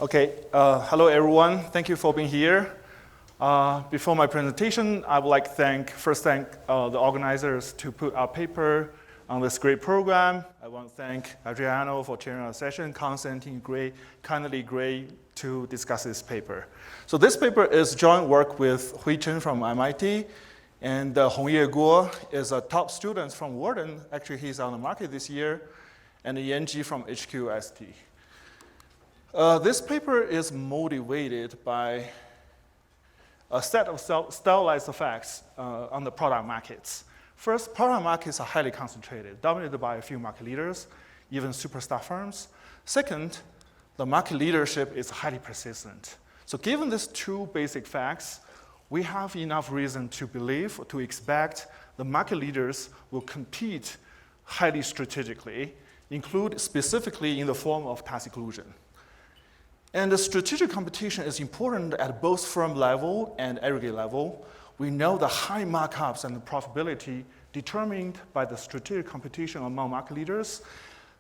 Okay, hello everyone. Thank you for being here. Before my presentation, I would like to first thank the organizers to put our paper on this great program. I want to thank Adriano for chairing our session, Constantine kindly agreed to discuss this paper. So this paper is joint work with Chen from MIT, and Hongye is a top student from Wharton. Actually, he's on the market this year, and Yang from HKUST. This paper is motivated by a set of stylized effects on the product markets. First, product markets are highly concentrated, dominated by a few market leaders, even superstar firms. Second, the market leadership is highly persistent. So given these two basic facts, we have enough reason to believe, to expect the market leaders will compete highly strategically, include specifically in the form of task exclusion. And the strategic competition is important at both firm level and aggregate level. We know the high markups and the profitability determined by the strategic competition among market leaders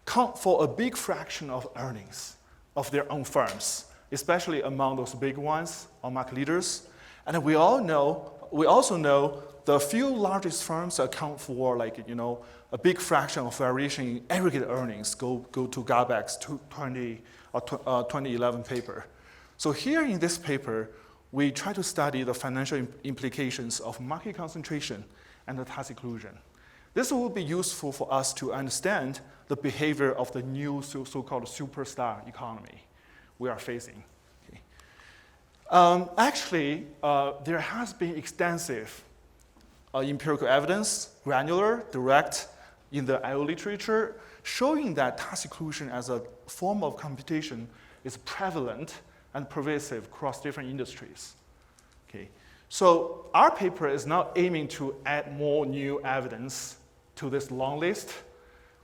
count for a big fraction of earnings of their own firms, especially among those big ones or market leaders. And we also know the few largest firms account for a big fraction of variation in aggregate earnings. Go to Garbeck's 2011 paper. So here in this paper, we try to study the financial implications of market concentration and the task exclusion. This will be useful for us to understand the behavior of the new so-called superstar economy we are facing. Okay. There has been extensive empirical evidence, granular, direct, in the IO literature, showing that task exclusion as a form of competition is prevalent and pervasive across different industries. Okay. So our paper is not aiming to add more new evidence to this long list.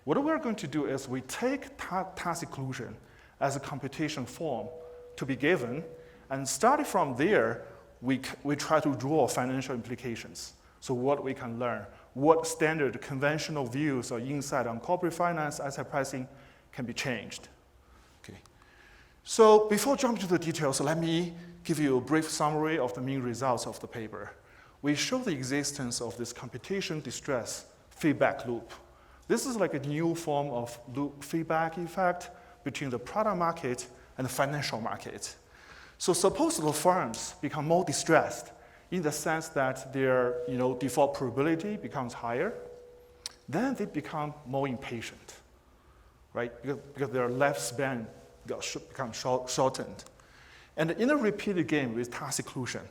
What we're going to do is we take task exclusion as a competition form to be given, and starting from there, we try to draw financial implications. So what we can learn, what standard conventional views or insight on corporate finance asset pricing can be changed. Okay. So before jumping to the details, let me give you a brief summary of the main results of the paper. We show the existence of this competition distress feedback loop. This is like a new form of loop feedback effect between the product market and the financial market. So suppose the firms become more distressed in the sense that their default probability becomes higher, then they become more impatient, right? Because their lifespan becomes shortened. And in a repeated game with task exclusion,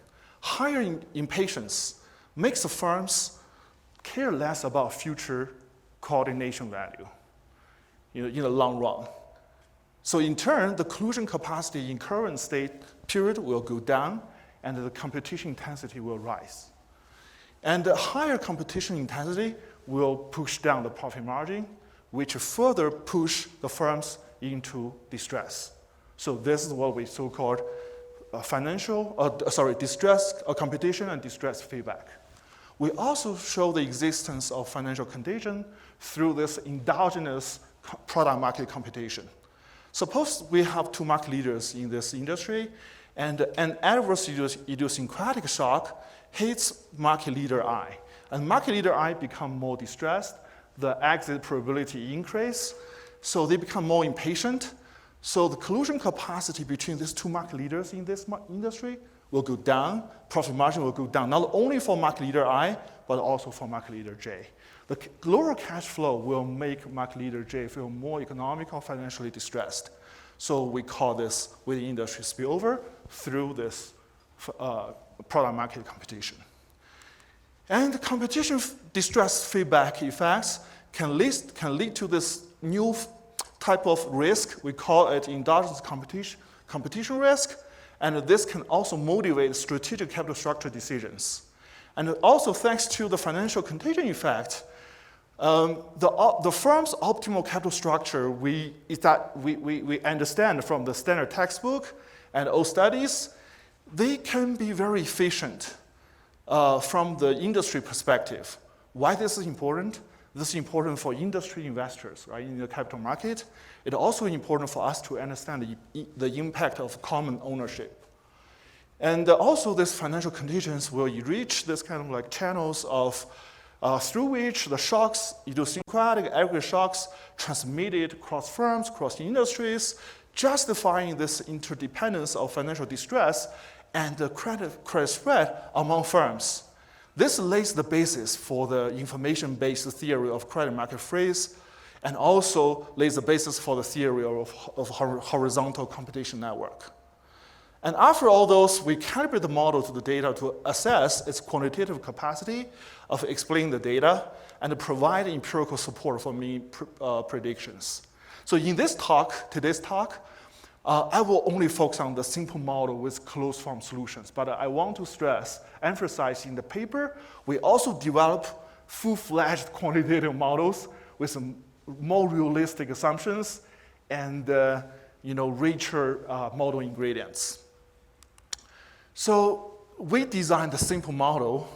higher impatience makes the firms care less about future coordination value in the long run. So in turn, the collusion capacity in current state period will go down, and the competition intensity will rise. And the higher competition intensity will push down the profit margin, which further push the firms into distress. So this is what we so-called distress competition and distress feedback. We also show the existence of financial contagion through this endogenous product market competition. Suppose we have two market leaders in this industry, and an adverse idiosyncratic shock hits market leader I. And market leader I become more distressed, the exit probability increase, so they become more impatient. So the collusion capacity between these two market leaders in this industry will go down, profit margin will go down, not only for market leader I, but also for market leader J. The lower cash flow will make market leader J feel more economically or financially distressed. So we call this within industry spillover through this product market competition. And the competition distress feedback effects can lead to this new type of risk. We call it endogenous competition risk. And this can also motivate strategic capital structure decisions. And also thanks to the financial contagion effect, the firm's optimal capital structure we understand from the standard textbook and old studies, they can be very efficient from the industry perspective. Why this is important? This is important for industry investors, right, in the capital market. It's also important for us to understand the impact of common ownership. And also, these financial conditions will reach this kind of like channels of through which the shocks, idiosyncratic aggregate shocks, transmitted across firms, across industries, justifying this interdependence of financial distress and the credit spread among firms. This lays the basis for the information-based theory of credit market freeze, and also lays the basis for the theory of horizontal computation network. And after all those, we calibrate the model to the data to assess its quantitative capacity of explaining the data and to provide empirical support for mean predictions. So in this talk, today's talk, I will only focus on the simple model with closed form solutions, but I want to emphasize in the paper, we also develop full-fledged quantitative models with some more realistic assumptions and richer model ingredients. So we designed the simple model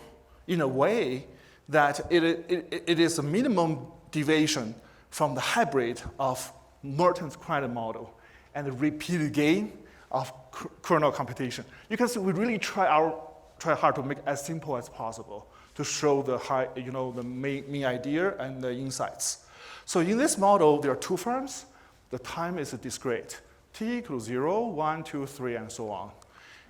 in a way that it is a minimum deviation from the hybrid of Merton's credit model and the repeated gain of kernel computation. You can see we really try hard to make it as simple as possible to show the main idea and the insights. So in this model, there are two firms. The time is discrete. T equals 0, 1, 2, 3, and so on.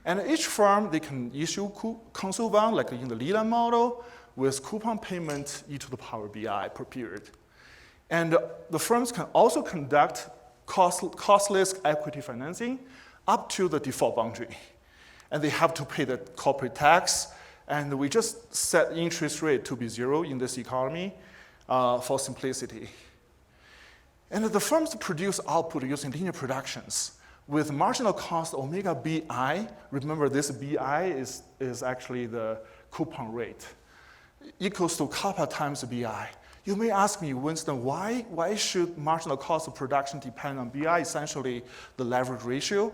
And each firm, they can issue console bond, like in the Leland model, with coupon payment e to the power bi per period. And the firms can also conduct costless equity financing up to the default boundary. And they have to pay the corporate tax, and we just set interest rate to be 0 in this economy for simplicity. And the firms produce output using linear productions with marginal cost omega bi. Remember, this bi is actually the coupon rate, equals to kappa times bi. You may ask me, Winston, why should marginal cost of production depend on bi, essentially the leverage ratio?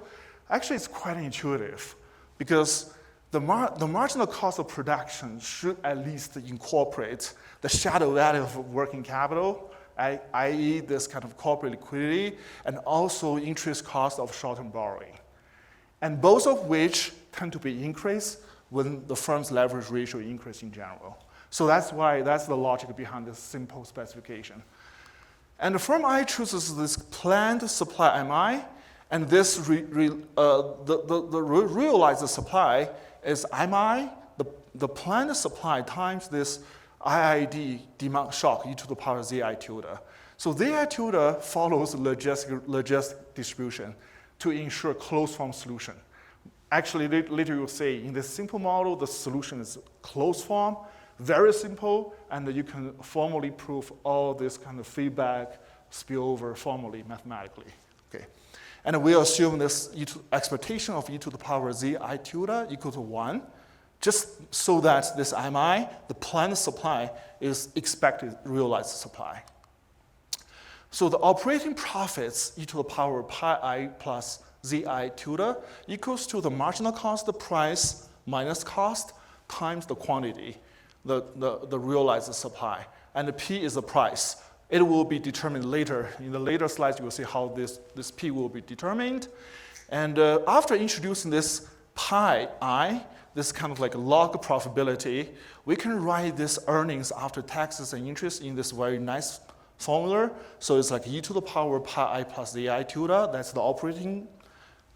Actually, it's quite intuitive, because the marginal cost of production should at least incorporate the shadow value of working capital, i.e. this kind of corporate liquidity, and also interest cost of short-term borrowing. And both of which tend to be increased when the firm's leverage ratio increases in general. So that's the logic behind this simple specification. And the firm I chooses this planned supply MI, and this the realized supply is MI, the planned supply times this IID demand shock e to the power zi tilde. So zi tilde follows logistic distribution to ensure closed form solution. Actually, later you'll say in this simple model, the solution is closed form, very simple, and you can formally prove all this kind of feedback, spillover formally, mathematically. Okay. And we assume this expectation of e to the power zi tilde equal to 1, just so that this MI, the planned supply, is expected realized supply. So the operating profits e to the power pi I plus zi tilde equals to the marginal cost, the price, minus cost, times the quantity, the realized supply. And the P is the price. It will be determined later. In the later slides, you will see how this P will be determined. And after introducing this pi I, this kind of like log profitability, we can write this earnings after taxes and interest in this very nice formula. So it's like e to the power pi I plus zi tilde, that's the operating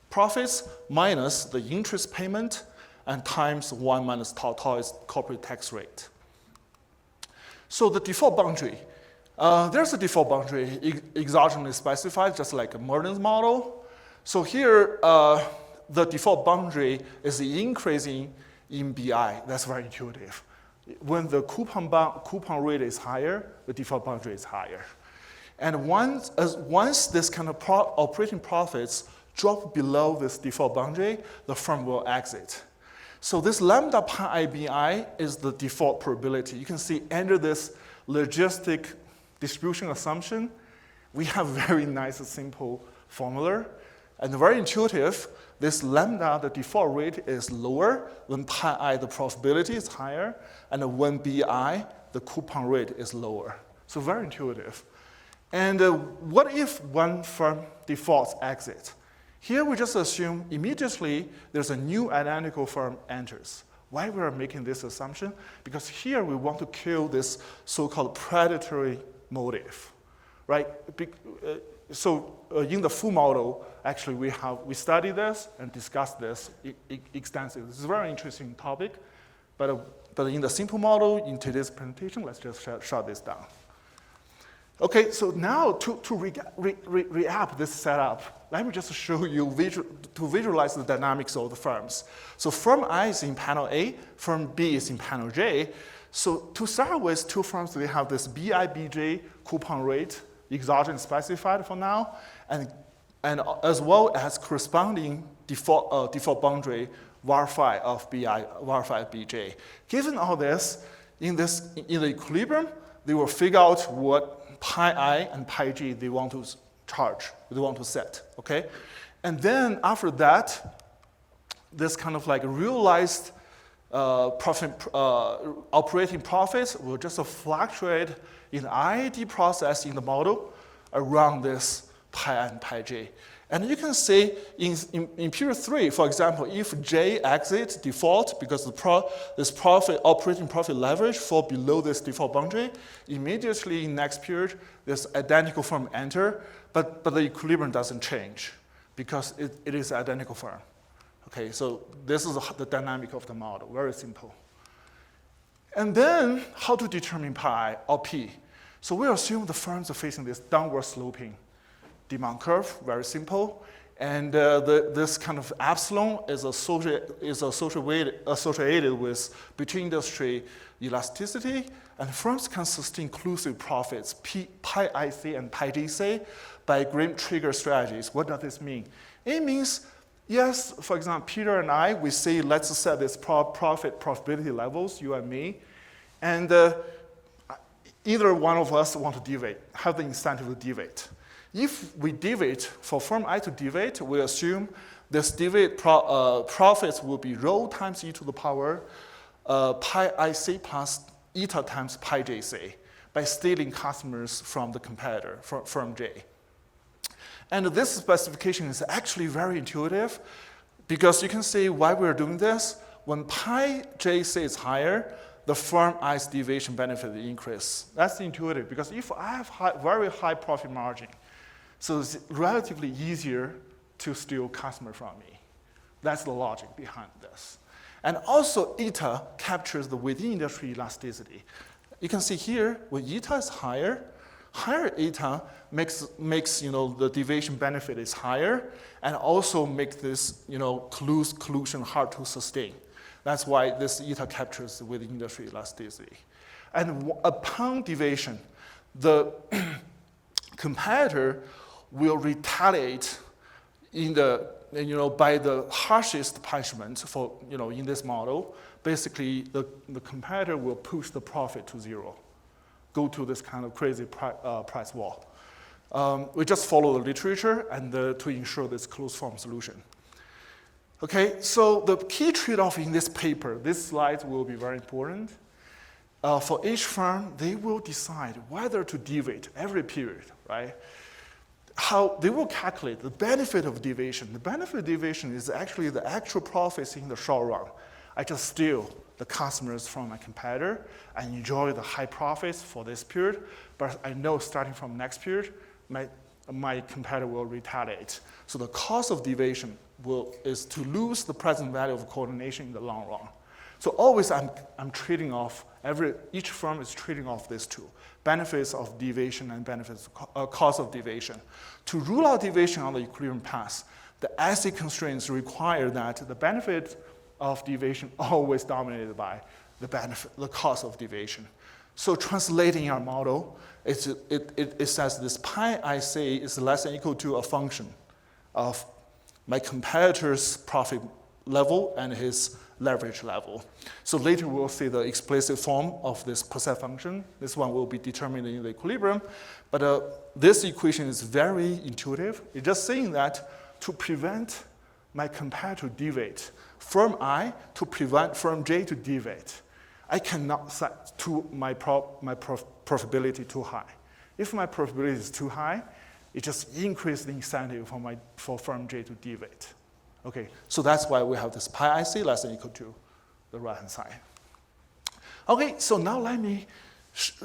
profits, minus the interest payment, and times 1 minus tau. Tau is corporate tax rate. So the default boundary. There's a default boundary exogenously specified, just like a Merton's model. So here, the default boundary is increasing in BI. That's very intuitive. When the coupon rate is higher, the default boundary is higher. And once this kind of operating profits drop below this default boundary, the firm will exit. So this lambda pi IBI is the default probability. You can see under this logistic distribution assumption, we have very nice, simple formula. And very intuitive, this lambda, the default rate is lower when pi I, the probability is higher, and when bi, the coupon rate is lower. So very intuitive. And what if one firm defaults exit? Here we just assume immediately there's a new identical firm enters. Why we are making this assumption? Because here we want to kill this so-called predatory motive, right? So in the full model, actually we studied this and discussed this extensively. This is a very interesting topic, but in the simple model, in today's presentation, let's just shut this down. Okay, so now to recap this setup, let me just show you to visualize the dynamics of the firms. So firm I is in panel A, firm B is in panel J. So to start with, two firms, they have this BIBJ coupon rate, exogenous specified for now, and as well as corresponding default boundary var5 of BI, var5 BJ. Given all this, in the equilibrium, they will figure out what pi I and pi J they want to charge, they want to set, okay? And then after that, this kind of like realized operating profits will just fluctuate in the IAD process in the model around this pi I and pi J. And you can see in period 3, for example, if J exits default because this operating profit leverage fall below this default boundary, immediately in next period, this identical firm enter, but the equilibrium doesn't change because it is identical firm. Okay, so this is the dynamic of the model, very simple. And then how to determine pi or P? So we assume the firms are facing this downward sloping demand curve, very simple. And this kind of epsilon is associated with between industry elasticity, and firms can sustain inclusive profits, pi IC and pi GC, by Graham trigger strategies. What does this mean? It means, yes, for example, Peter and I, we say, let's set this profitability levels, you and me, and either one of us want to deviate, have the incentive to deviate. If we deviate, for firm I to deviate, we assume this deviate profits will be rho times e to the power pi IC plus eta times pi JC by stealing customers from the competitor, firm J. And this specification is actually very intuitive because you can see why we're doing this. When pi JC is higher, the firm I's deviation benefit increase. That's intuitive because if I have very high profit margin, so it's relatively easier to steal customer from me. That's the logic behind this. And also eta captures the within industry elasticity. You can see here, when eta is higher eta makes the deviation benefit is higher and also make this collusion hard to sustain. That's why this eta captures the within industry elasticity. And upon deviation, the competitor will retaliate by the harshest punishment for, in this model. Basically, the competitor will push the profit to zero, go to this kind of crazy price wall. We just follow the literature and to ensure this closed form solution. Okay, so the key trade-off in this paper, this slide will be very important. For each firm, they will decide whether to deviate every period, right? How they will calculate the benefit of deviation. The benefit of deviation is actually the actual profits in the short run. I just steal the customers from my competitor and enjoy the high profits for this period, but I know starting from next period, my competitor will retaliate. So the cost of deviation is to lose the present value of coordination in the long run. So always I'm trading off, each firm is trading off these two, benefits of deviation and cost of deviation. To rule out deviation on the equilibrium path, the assay constraints require that the benefit of deviation always dominated by the cost of deviation. So translating our model, it says this pi IC is less than or equal to a function of my competitor's profit level and his leverage level. So later we'll see the explicit form of this percent function. This one will be determined in the equilibrium. But this equation is very intuitive. It's just saying that to prevent my competitor to deviate, firm I to prevent firm J to deviate, I cannot set my profitability too high. If my profitability is too high, it just increases the incentive for firm J to deviate. Okay, so that's why we have this pi IC less than or equal to the right-hand side. Okay, so now let me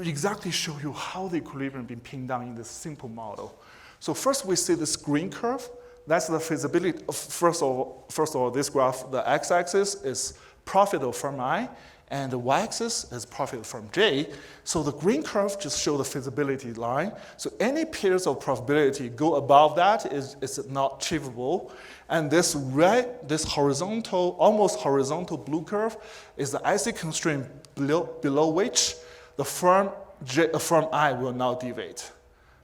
exactly show you how the equilibrium been pinned down in this simple model. So first we see this green curve. That's the feasibility. First of all, this graph, the x-axis is profit of firm I, and the y-axis is profit of firm J. So the green curve just shows the feasibility line. So any periods of profitability go above that is not achievable. And this red, this horizontal, almost horizontal blue curve is the IC constraint below which the firm I will not deviate.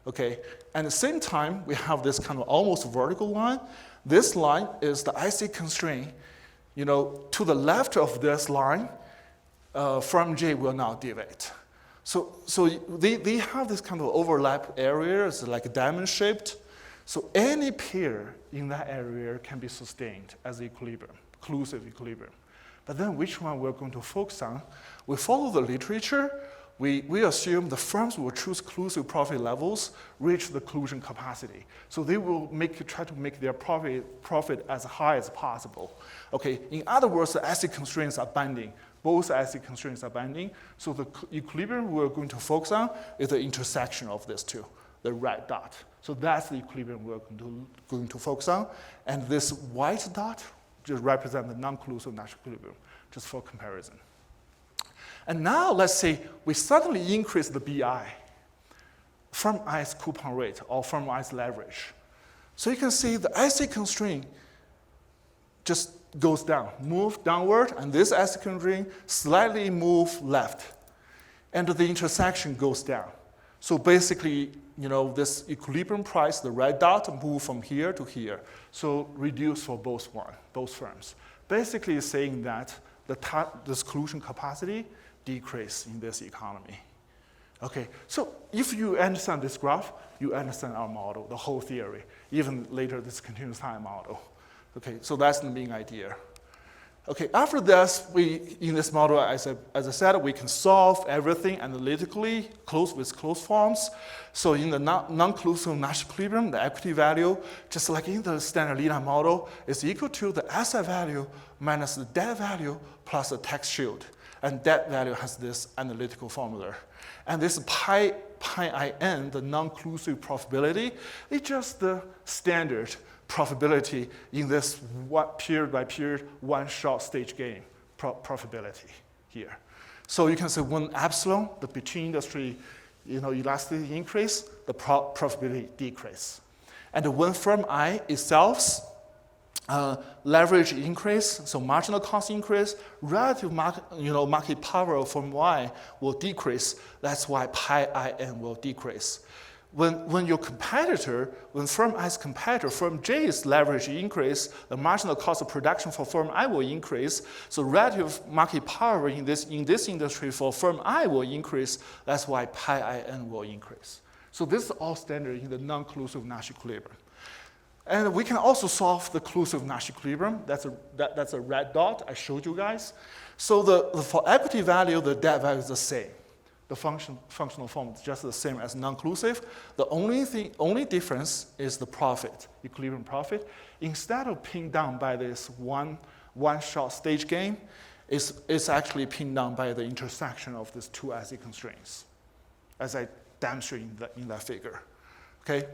Okay, and at the same time, we have this kind of almost vertical line. This line is the IC constraint. You know, to the left of this line, firm J will not deviate. So they have this kind of overlap area, it's like diamond shaped. So any pair in that area can be sustained as equilibrium, collusive equilibrium. But then which one we're going to focus on? We follow the literature. We assume the firms will choose collusive profit levels reach the collusion capacity. So they will try to make their profit as high as possible. Okay, in other words, the IC constraints are binding. Both IC constraints are binding. So the equilibrium we're going to focus on is the intersection of these two, the red dot. So that's the equilibrium we're going to focus on. And this white dot just represents the non-collusive Nash equilibrium, just for comparison. And now let's say we suddenly increase the BI, firm I's coupon rate or firm I's leverage. So you can see the IC constraint just goes down, move downward, and this IC constraint slightly move left. And the intersection goes down. So basically, you know, this equilibrium price, the red dot, move from here to here. So reduce for both firms. Basically it's saying that this collusion capacity decrease in this economy. Okay, so if you understand this graph, you understand our model, the whole theory, even later this continuous time model. Okay, so that's the main idea. Okay, after this, in this model, as I said, we can solve everything analytically, with closed forms. So in the non-collusive Nash equilibrium, the equity value, just like in the standard Lina model, is equal to the asset value minus the debt value plus the tax shield. And that value has this analytical formula. And this pi IN, the non-collusive profitability, is just the standard profitability in this period by period, one-shot stage game profitability here. So you can say when epsilon, the between industry elasticity increase, the profitability decrease. And when firm I itself, leverage increase, so marginal cost increase, relative market power of firm Y will decrease. That's why pi IN will decrease. When your competitor, when firm I's competitor, firm J's leverage increase, the marginal cost of production for firm I will increase. So relative market power in this industry for firm I will increase. That's why pi IN will increase. So this is all standard in the non-collusive Nash equilibrium. And we can also solve the collusive Nash equilibrium. That's a red dot I showed you guys. So for equity value, the debt value is the same. The functional form is just the same as non-collusive. The only difference is the profit, equilibrium profit. Instead of pinned down by this one-shot stage game, it's actually pinned down by the intersection of these two IC constraints, as I demonstrated in that figure. Okay.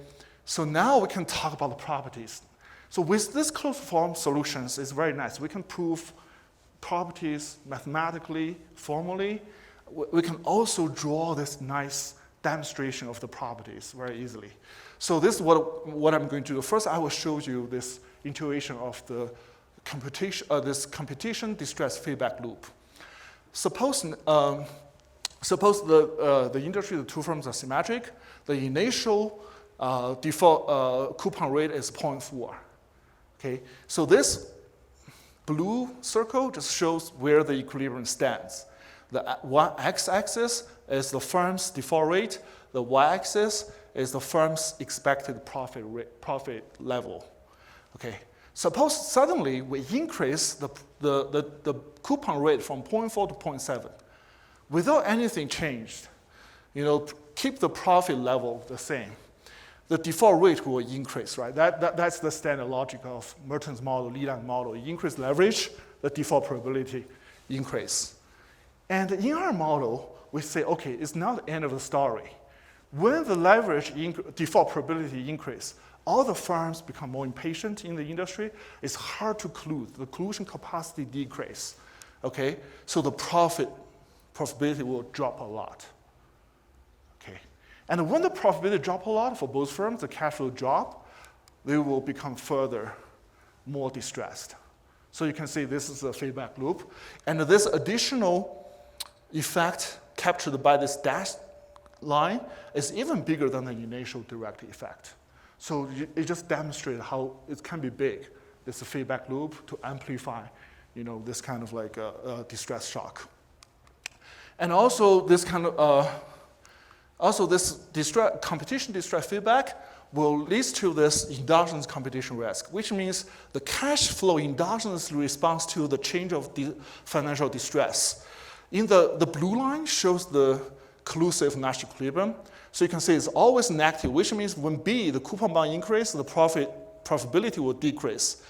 So now we can talk about the properties. So with this closed form solutions, it's very nice. We can prove properties mathematically, formally. We can also draw this nice demonstration of the properties very easily. So this is what I'm going to do. First, I will show you this intuition of the this competition distress feedback loop. Suppose the industry, the two firms are symmetric. The initial default coupon rate is 0.4. Okay, so this blue circle just shows where the equilibrium stands. The x-axis is the firm's default rate. The y-axis is the firm's expected profit level. Okay, suppose suddenly we increase the coupon rate from 0.4 to 0.7. without anything changed, keep the profit level the same, the default rate will increase, right? That's the standard logic of Merton's model, Leland model. You increase leverage, the default probability increase. And in our model, we say, okay, it's not the end of the story. When the leverage default probability increase, all the firms become more impatient in the industry. It's hard to collude. The collusion capacity decrease. Okay, so the profitability will drop a lot. Okay, and when the profitability drop a lot for both firms, the cash flow drop, they will become further more distressed. So you can see this is a feedback loop, and this additional effect captured by this dashed line is even bigger than the initial direct effect. So it just demonstrates how it can be big, this feedback loop, to amplify this kind of like distress shock. And also this kind of, competition distress feedback will lead to this endogenous competition risk, which means the cash flow endogenously responds to the change of the financial distress. In the blue line shows the collusive Nash equilibrium. So you can see it's always negative, which means when B, the coupon bond increase, the profitability will decrease.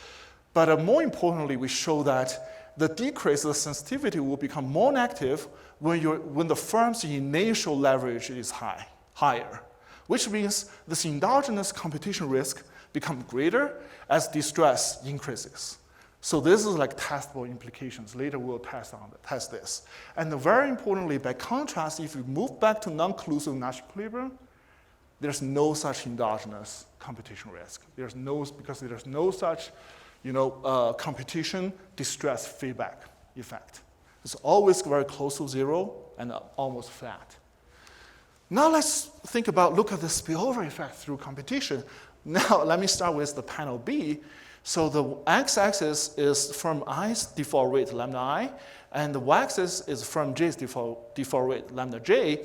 But more importantly, we show that the decrease of the sensitivity will become more negative when the firm's initial leverage is higher, which means this endogenous competition risk becomes greater as distress increases. So this is like testable implications. Later we'll test this. And very importantly, by contrast, if you move back to non-collusive Nash equilibrium, there's no such endogenous competition risk. Because there's no such competition distress feedback effect. It's always very close to zero and almost flat. Now let's look at the spillover effect through competition. Now let me start with the panel B. So the x-axis is firm I's default rate, lambda I, and the y-axis is firm J's default rate, lambda J.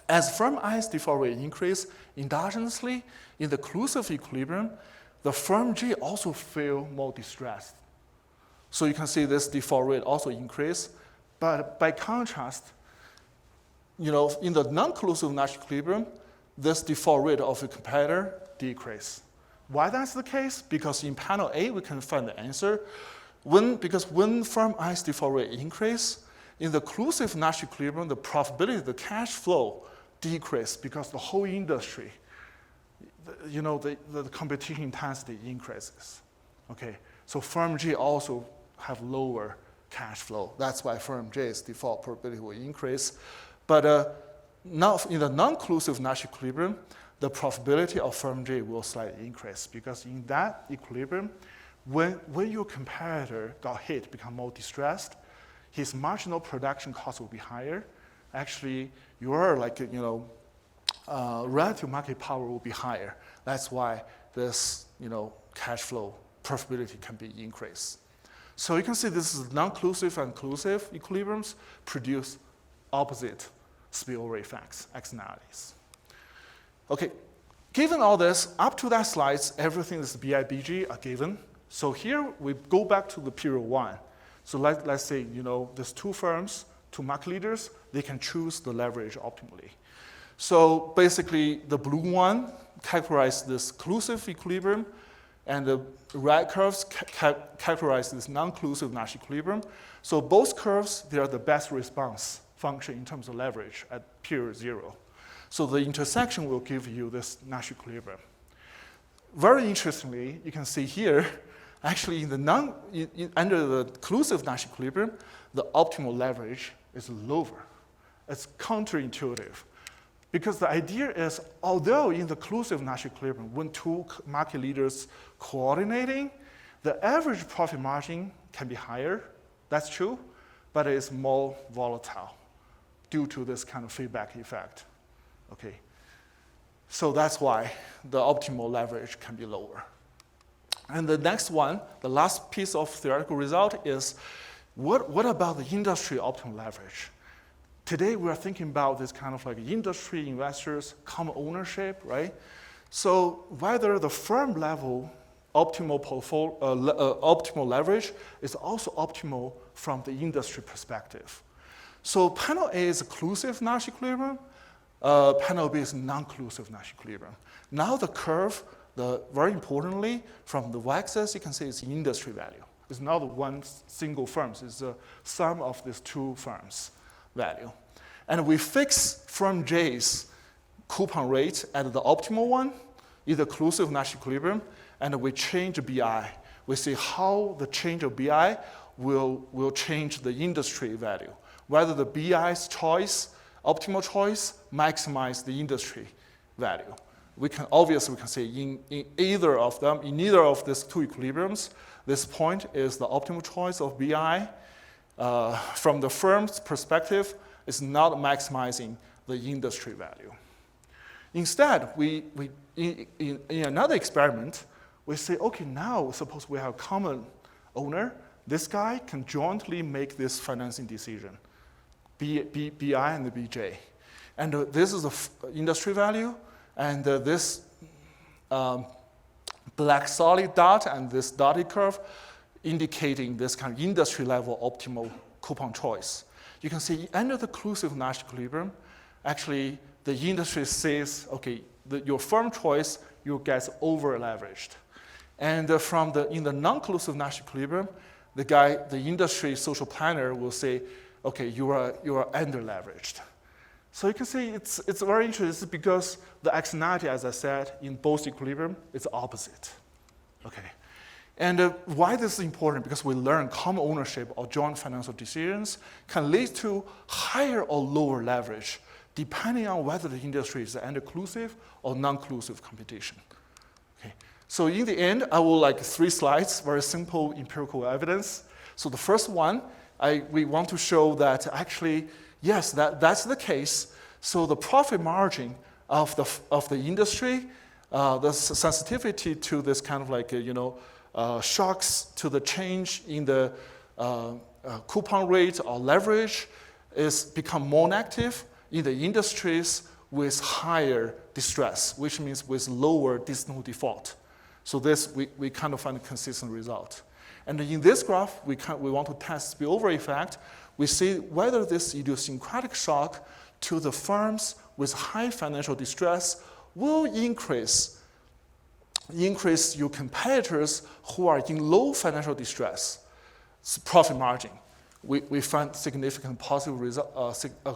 As firm I's default rate increase endogenously in the collusive equilibrium, the firm J also feel more distressed. So you can see this default rate also increase, but by contrast, in the non-collusive Nash equilibrium, this default rate of a competitor decrease. Why that's the case? Because in panel A, we can find the answer. Because when firm I's default rate increase, in the collusive Nash equilibrium, the profitability, the cash flow decrease because the whole industry, the competition intensity increases. Okay, so firm G also have lower cash flow. That's why firm J's default probability will increase. But now in the non-collusive Nash equilibrium, the profitability of firm J will slightly increase because in that equilibrium, when your competitor got hit, become more distressed, his marginal production cost will be higher. Actually, your relative market power will be higher. That's why this cash flow profitability can be increased. So you can see this is non-collusive and collusive equilibriums produce opposite spillover effects, externalities. Okay, given all this, up to that slides, everything is BI/BG are given. So here we go back to the period one. So let's say, there's two firms, two market leaders, they can choose the leverage optimally. So basically, the blue one characterizes this collusive equilibrium, and the red curves characterize this non-collusive Nash equilibrium. So both curves, they are the best response function in terms of leverage at period zero. So the intersection will give you this Nash equilibrium. Very interestingly, you can see here, actually under the collusive Nash equilibrium, the optimal leverage is lower. It's counterintuitive. Because the idea is, although in the collusive Nash equilibrium, when two market leaders coordinating, the average profit margin can be higher. That's true, but it's more volatile due to this kind of feedback effect. Okay, so that's why the optimal leverage can be lower. And the next one, the last piece of theoretical result is, what about the industry optimal leverage? Today we are thinking about this kind of like industry investors, common ownership, right? So whether the firm level optimal leverage is also optimal from the industry perspective. So panel A is occlusive Nash equilibrium. Panel B is non-collusive Nash equilibrium. Now the curve, very importantly, from the y-axis, you can see it's industry value. It's not one single firm. It's the sum of these two firms' value. And we fix firm J's coupon rate at the optimal one, either occlusive Nash equilibrium, and we change BI. We see how the change of BI will change the industry value. Whether the BI's choice, optimal choice, maximize the industry value. We can say in either of them, in neither of these two equilibriums, this point is the optimal choice of BI. From the firm's perspective, it's not maximizing the industry value. Instead, in another experiment, we say, okay, now suppose we have a common owner. This guy can jointly make this financing decision, BI and the BJ. And this is the industry value, and this black solid dot and this dotted curve indicating this kind of industry level optimal coupon choice. You can see under the occlusive Nash equilibrium, actually the industry says, okay, your firm choice, you get over leveraged. And in the non-collusive Nash equilibrium, the industry social planner will say, okay, you are under leveraged. So you can see it's very interesting because the externality, as I said, in both equilibrium is opposite. Okay. And why this is important? Because we learn common ownership or joint financial decisions can lead to higher or lower leverage, depending on whether the industry is under collusive or non-collusive competition. Okay. So in the end, I will like 3 slides, very simple empirical evidence. So the first one, we want to show that actually, yes, that's the case. So the profit margin of the industry, the sensitivity to this kind of like, shocks to the change in the coupon rate or leverage is become more negative in the industries with higher distress, which means with lower distal default. So this, we kind of find a consistent result. And in this graph, we want to test spillover effect. We see whether this idiosyncratic shock to the firms with high financial distress will increase your competitors who are in low financial distress profit margin. We find significant positive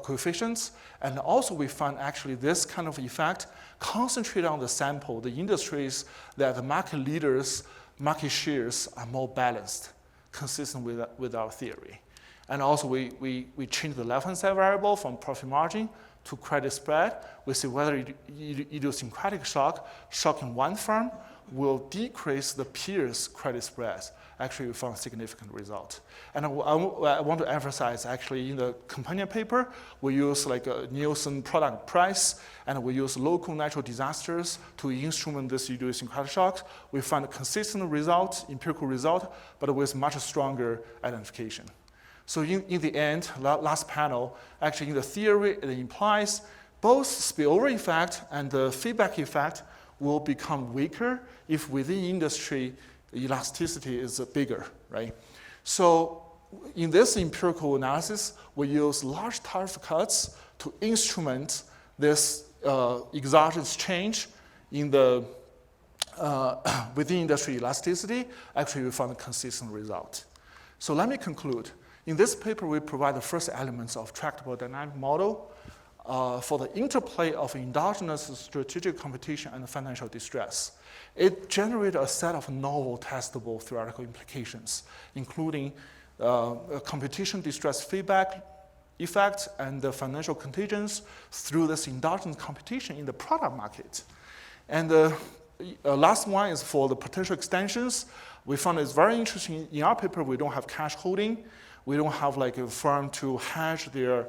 coefficients, and also we find actually this kind of effect concentrated on the sample, the industries that the market leaders, market shares are more balanced, consistent with our theory. And also we change the left-hand side variable from profit margin to credit spread. We see whether idiosyncratic shock in one firm will decrease the peers' credit spreads. Actually, we found a significant result. And I want to emphasize, actually, in the companion paper, we use like a Nielsen product price, and we use local natural disasters to instrument this idiosyncratic shocks. We found a consistent result, empirical result, but with much stronger identification. So in the end, last panel, actually in the theory, it implies both spillover effect and the feedback effect will become weaker if within industry elasticity is bigger, right? So in this empirical analysis, we use large tariff cuts to instrument this exogenous change in the within industry elasticity. Actually, we found a consistent result. So let me conclude. In this paper, we provide the first elements of tractable dynamic model for the interplay of endogenous strategic competition and financial distress. It generated a set of novel testable theoretical implications, including competition distress feedback effect and the financial contagions through this endogenous competition in the product market. And the last one is for the potential extensions. We found it's very interesting. In our paper, we don't have cash holding. We don't have like a firm to hedge their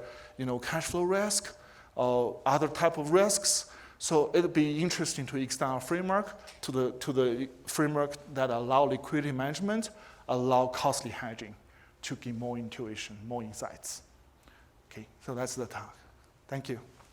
cash flow risk or other type of risks. So it'd be interesting to extend our framework to the framework that allow liquidity management, allow costly hedging to give more intuition, more insights. Okay, so that's the talk. Thank you.